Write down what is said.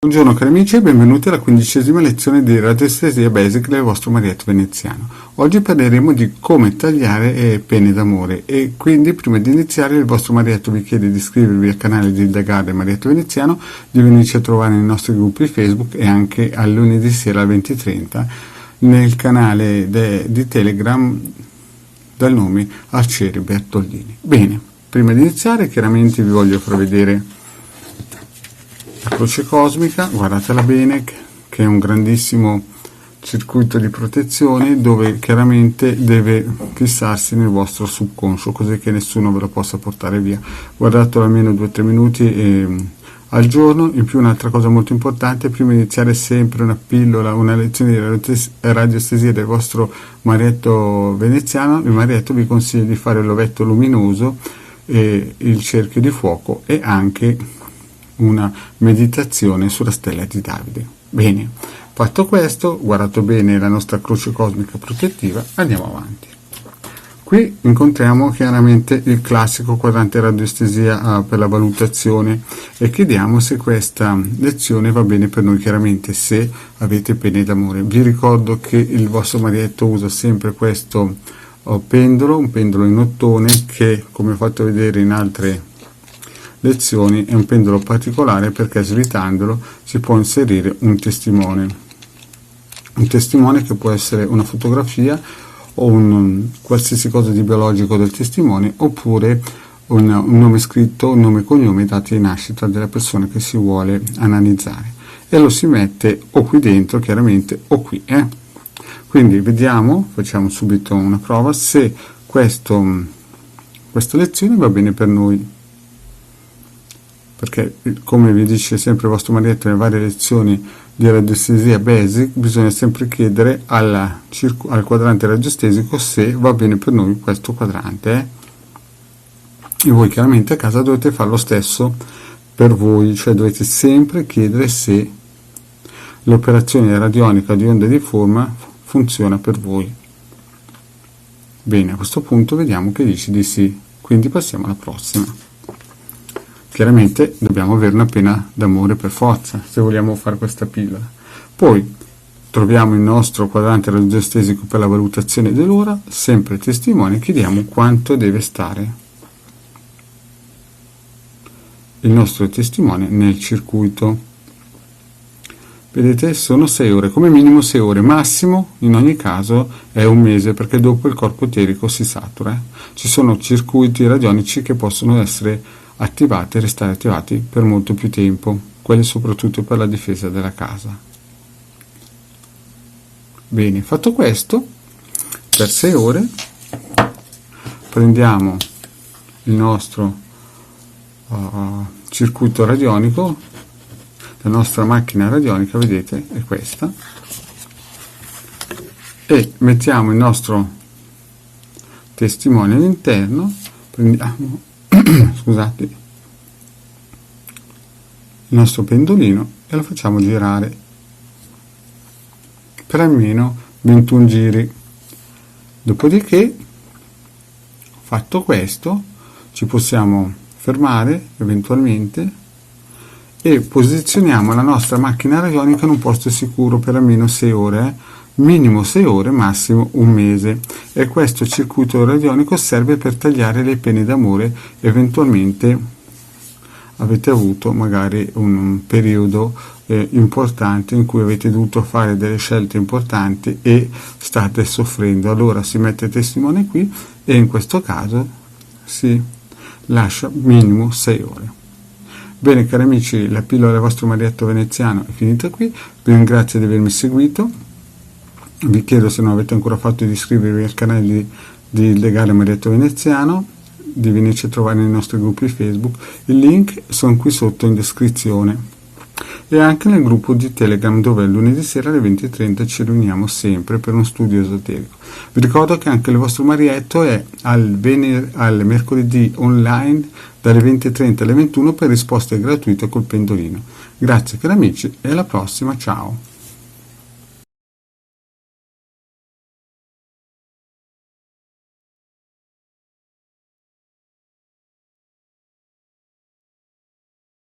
Buongiorno cari amici e benvenuti alla 15ª lezione di Radiestesia Basic del vostro Marietto Veneziano. Oggi parleremo di come tagliare pene d'amore e quindi prima di iniziare il vostro Marietto vi chiede di iscrivervi al canale di Ildagard Marietto Veneziano, di venirci a trovare nei nostri gruppi Facebook e anche al lunedì sera alle 20:30 nel canale di Telegram dal nome Arcieri Bertoldini. Bene, prima di iniziare chiaramente vi voglio far vedere la croce cosmica, guardatela bene, che è un grandissimo circuito di protezione dove chiaramente deve fissarsi nel vostro subconscio così che nessuno ve lo possa portare via. Guardatelo almeno 2-3 minuti al giorno. In più un'altra cosa molto importante: prima di iniziare sempre una pillola, una lezione di radioestesia del vostro Marietto Veneziano, il Marietto vi consiglia di fare l'ovetto luminoso, il cerchio di fuoco e anche una meditazione sulla stella di Davide. Bene, fatto questo, guardato bene la nostra croce cosmica protettiva, andiamo avanti. Qui incontriamo chiaramente il classico quadrante radioestesia per la valutazione e chiediamo se questa lezione va bene per noi, chiaramente se avete pene d'amore. Vi ricordo che il vostro Marietto usa sempre questo pendolo, un pendolo in ottone che, come ho fatto vedere in altre lezioni, è un pendolo particolare perché svitandolo si può inserire un testimone che può essere una fotografia o un qualsiasi cosa di biologico del testimone, oppure un nome scritto, un nome e cognome, dati di nascita della persona che si vuole analizzare, e lo si mette o qui dentro chiaramente o qui. Quindi vediamo, facciamo subito una prova se questa lezione va bene per noi, perché come vi dice sempre il vostro Marietto nelle varie lezioni di radiestesia basic, bisogna sempre chiedere al quadrante radiostesico se va bene per noi questo quadrante, e voi chiaramente a casa dovete fare lo stesso per voi, cioè dovete sempre chiedere se l'operazione radionica di onde di forma funziona per voi. Bene, a questo punto vediamo che dice di sì, quindi passiamo alla prossima. Chiaramente dobbiamo avere una pena d'amore per forza se vogliamo fare questa pillola. Poi troviamo il nostro quadrante radiostesico per la valutazione dell'ora, sempre testimone, chiediamo quanto deve stare il nostro testimone nel circuito. Vedete, sono 6 ore, come minimo 6 ore, massimo in ogni caso è un mese, perché dopo il corpo eterico si satura. Ci sono circuiti radionici che possono essere attivati e restare attivati per molto più tempo, quelli soprattutto per la difesa della casa. Bene, fatto questo, per 6 ore prendiamo il nostro circuito radionico, la nostra macchina radionica, vedete, è questa, e mettiamo il nostro testimone all'interno, prendiamo scusate, il nostro pendolino e lo facciamo girare per almeno 21 giri. Dopodiché, fatto questo, ci possiamo fermare eventualmente e posizioniamo la nostra macchina radionica in un posto sicuro per almeno 6 ore, minimo 6 ore, massimo un mese, e questo circuito radionico serve per tagliare le pene d'amore. Eventualmente avete avuto magari un periodo importante in cui avete dovuto fare delle scelte importanti e state soffrendo, allora si mette testimone qui e in questo caso si lascia minimo 6 ore. Bene cari amici, la pillola del vostro Marietto Veneziano è finita qui, vi ringrazio di avermi seguito. Vi chiedo, se non avete ancora fatto, di iscrivervi al canale di Legale Marietto Veneziano, di venirci a trovare nei nostri gruppi Facebook, i link sono qui sotto in descrizione, e anche nel gruppo di Telegram dove lunedì sera alle 20:30 ci riuniamo sempre per uno studio esoterico. Vi ricordo che anche il vostro Marietto è al mercoledì online dalle 20:30 alle 21 per risposte gratuite col pendolino. Grazie cari amici e alla prossima, ciao!